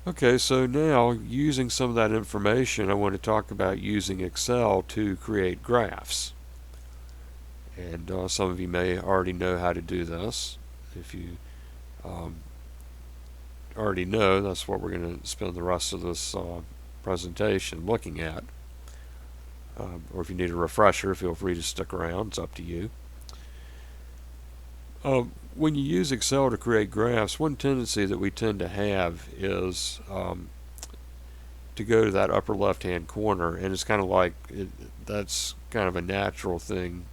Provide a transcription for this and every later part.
Okay, so now using some of that information, I want to talk about using Excel to create graphs. And some of you may already know how to do this. If you um, already know, that's what we're going to spend the rest of this presentation looking at. Or if you need a refresher, feel free to stick around. It's up to you. When you use Excel to create graphs, one tendency that we tend to have is to go to that upper left-hand corner, and it's kind of like that's kind of a natural thing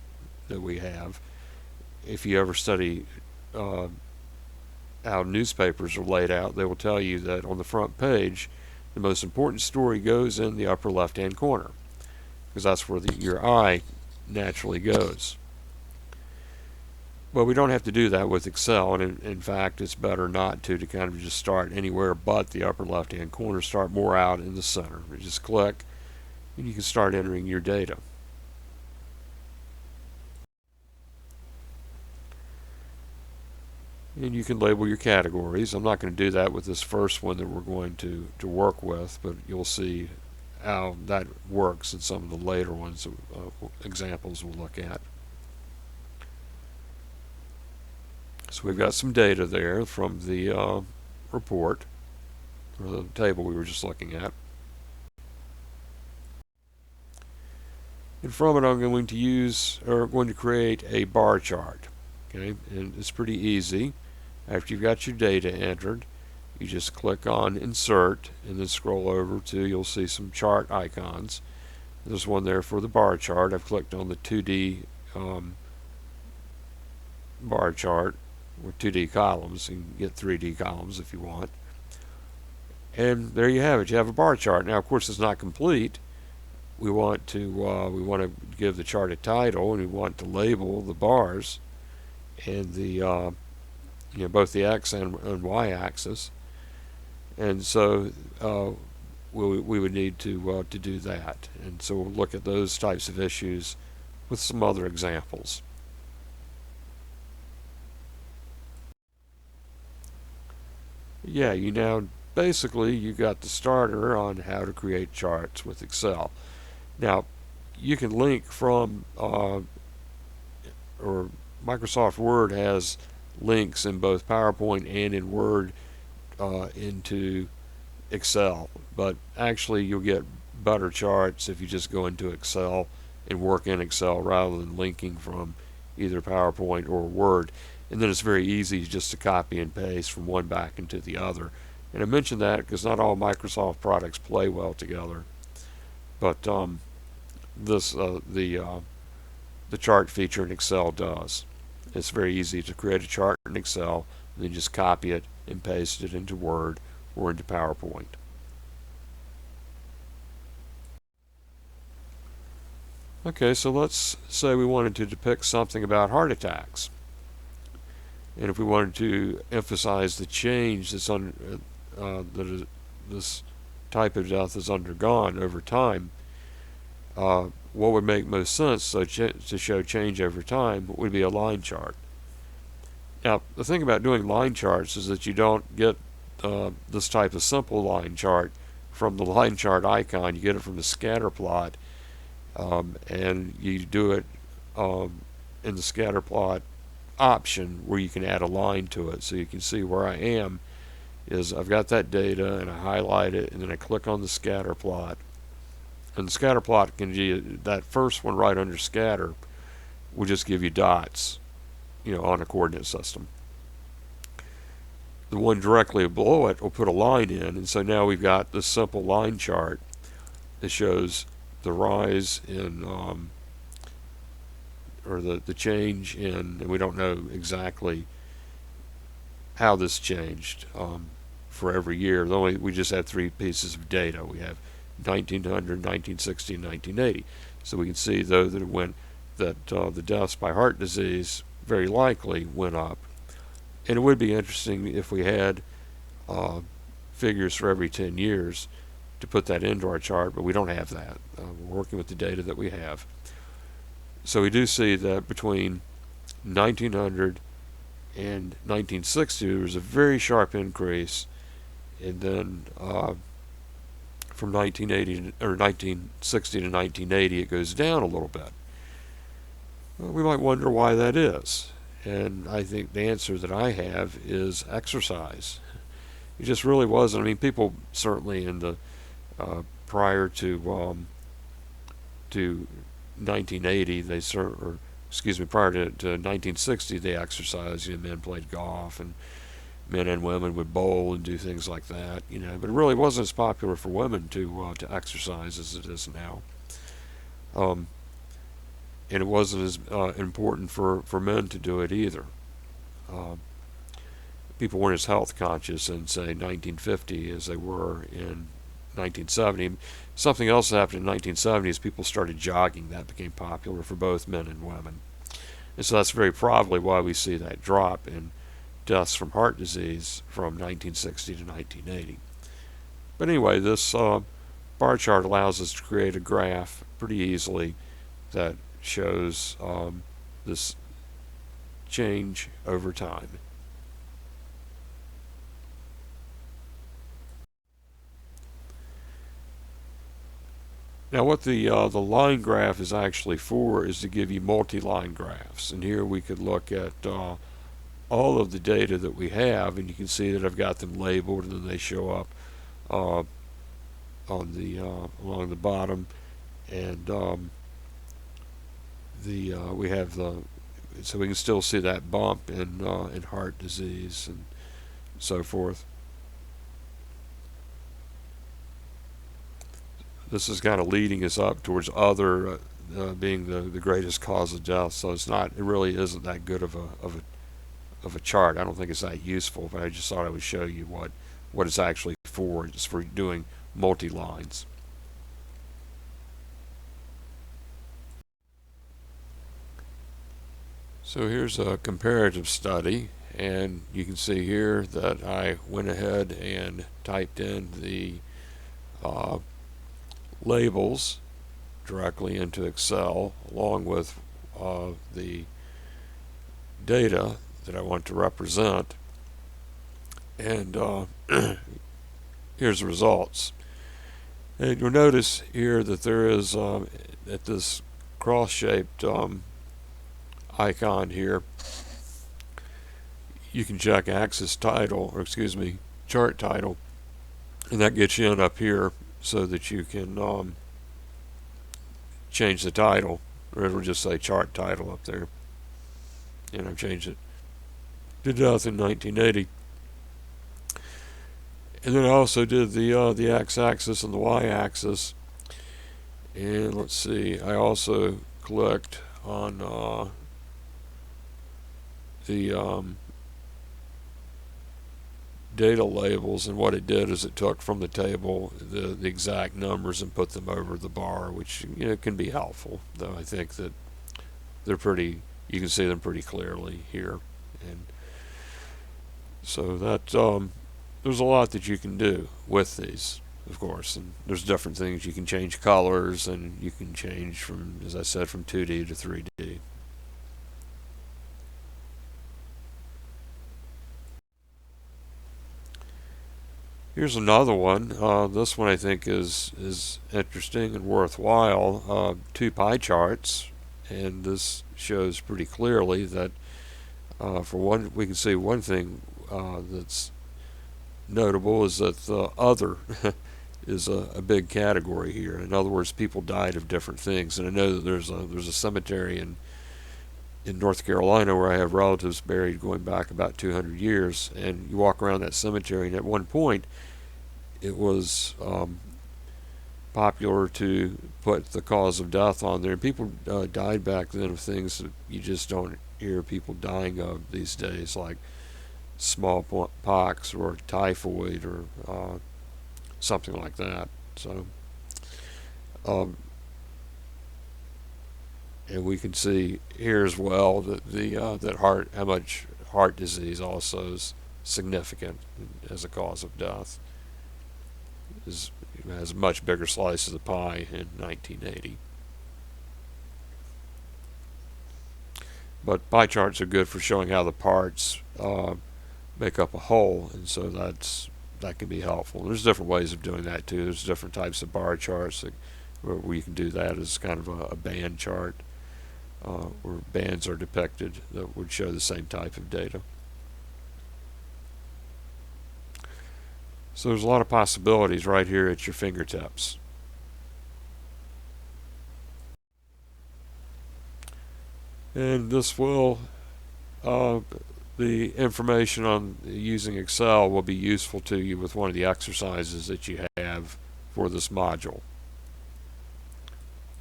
that we have. If you ever study uh, how newspapers are laid out, they will tell you that on the front page, the most important story goes in the upper left-hand corner, because that's where your eye naturally goes. Well, we don't have to do that with Excel, and in fact, it's better not to kind of just start anywhere but the upper left-hand corner. Start more out in the center. You just click, and you can start entering your data. And you can label your categories. I'm not going to do that with this first one that we're going to work with, but you'll see how that works in some of the later ones, examples we'll look at. So we've got some data there from the report, or the table we were just looking at. And from it I'm going to create a bar chart. Okay, and it's pretty easy. After you've got your data entered, you just click on Insert and then scroll over to, you'll see some chart icons. There's one there for the bar chart. I've clicked on the 2D bar chart with 2D columns. You can get 3D columns if you want. And there you have it. You have a bar chart. Now, of course, it's not complete. We want to give the chart a title, and we want to label the bars and the both the x and y axis. And so we would need to do that. And so we'll look at those types of issues with some other examples. Yeah, basically you got the starter on how to create charts with Excel. Now, you can link from or Microsoft Word has links in both PowerPoint and in Word into Excel, but actually you'll get better charts if you just go into Excel and work in Excel rather than linking from either PowerPoint or Word. And then it's very easy just to copy and paste from one back into the other. And I mention that because not all Microsoft products play well together, but the chart feature in Excel does. It's very easy to create a chart in Excel and then just copy it and paste it into Word or into PowerPoint. Okay, so let's say we wanted to depict something about heart attacks. And if we wanted to emphasize the change that this type of death has undergone over time, what would make most sense to show change over time would be a line chart. Now, the thing about doing line charts is that you don't get this type of simple line chart from the line chart icon. You get it from the scatter plot, and you do it in the scatter plot option where you can add a line to it. So you can see where I am is I've got that data and I highlight it and then I click on the scatter plot. And the scatter plot can be, that first one right under scatter will just give you dots, on a coordinate system. The one directly below it will put a line in, and so now we've got this simple line chart that shows the rise in or the change in, and we don't know exactly how this changed for every year. We just have three pieces of data. We have 1900, 1960, and 1980. So we can see though that the deaths by heart disease very likely went up. And it would be interesting if we had figures for every 10 years to put that into our chart, but we don't have that. We're working with the data that we have. So we do see that between 1900 and 1960 there was a very sharp increase and then from 1980 or 1960 to 1980, it goes down a little bit. Well, we might wonder why that is. And I think the answer that I have is exercise. It just really wasn't. I mean, people certainly in the prior to 1980, or excuse me, prior to 1960, they exercised. You know, men played golf, and men and women would bowl and do things like that. You know, but it really wasn't as popular for women to exercise as it is now. Um, and it wasn't as important for men to do it either. Uh, People weren't as health conscious in, say, 1950 as they were in 1970. Something else happened in 1970 is people started jogging. That became popular for both men and women. And so that's very probably why we see that drop in deaths from heart disease from 1960 to 1980. But anyway, this bar chart allows us to create a graph pretty easily that shows this change over time. Now, what the line graph is actually for is to give you multi-line graphs. And here we could look at all of the data that we have, and you can see that I've got them labeled, and then they show up on the along the bottom, and we have so we can still see that bump in heart disease and so forth. This is kind of leading us up towards other being the greatest cause of death. So it really isn't that good of a chart. I don't think it's that useful, but I just thought I would show you what it's actually for. It's for doing multi-lines. So here's a comparative study, and you can see here that I went ahead and typed in the labels directly into Excel along with the data that I want to represent, and here's the results. And you'll notice here that there is at this cross-shaped icon here, you can check axis title, or excuse me, chart title, and that gets you in up here so that you can change the title, or it'll just say chart title up there. And I've changed it to death in 1980. And then I also did the x-axis and the y-axis. And let's see, I also clicked on the data labels, and what it did is it took from the table the exact numbers and put them over the bar, which can be helpful. Though I think that they're pretty, you can see them pretty clearly here, and so that there's a lot that you can do with these, of course, and there's different things. You can change colors, and you can change from, as I said, from 2D to 3D. Here's another one. This one I think is interesting and worthwhile. Two pie charts, and this shows pretty clearly that for one, we can see one thing that's notable is that the other is a big category here. In other words, people died of different things, and I know that there's a cemetery in North Carolina where I have relatives buried going back about 200 years, and you walk around that cemetery, and at one point it was popular to put the cause of death on there, and people died back then of things that you just don't hear people dying of these days, like smallpox or typhoid or something like that. So and we can see here as well that how much heart disease also is significant as a cause of death. Has a much bigger slice of the pie in 1980. But pie charts are good for showing how the parts make up a whole, and so that's that can be helpful. There's different ways of doing that too. There's different types of bar charts where you can do that as kind of a band chart, where bands are depicted that would show the same type of data. So there's a lot of possibilities right here at your fingertips. And this will, the information on using Excel will be useful to you with one of the exercises that you have for this module.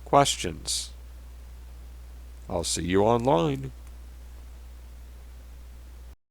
Questions? I'll see you online.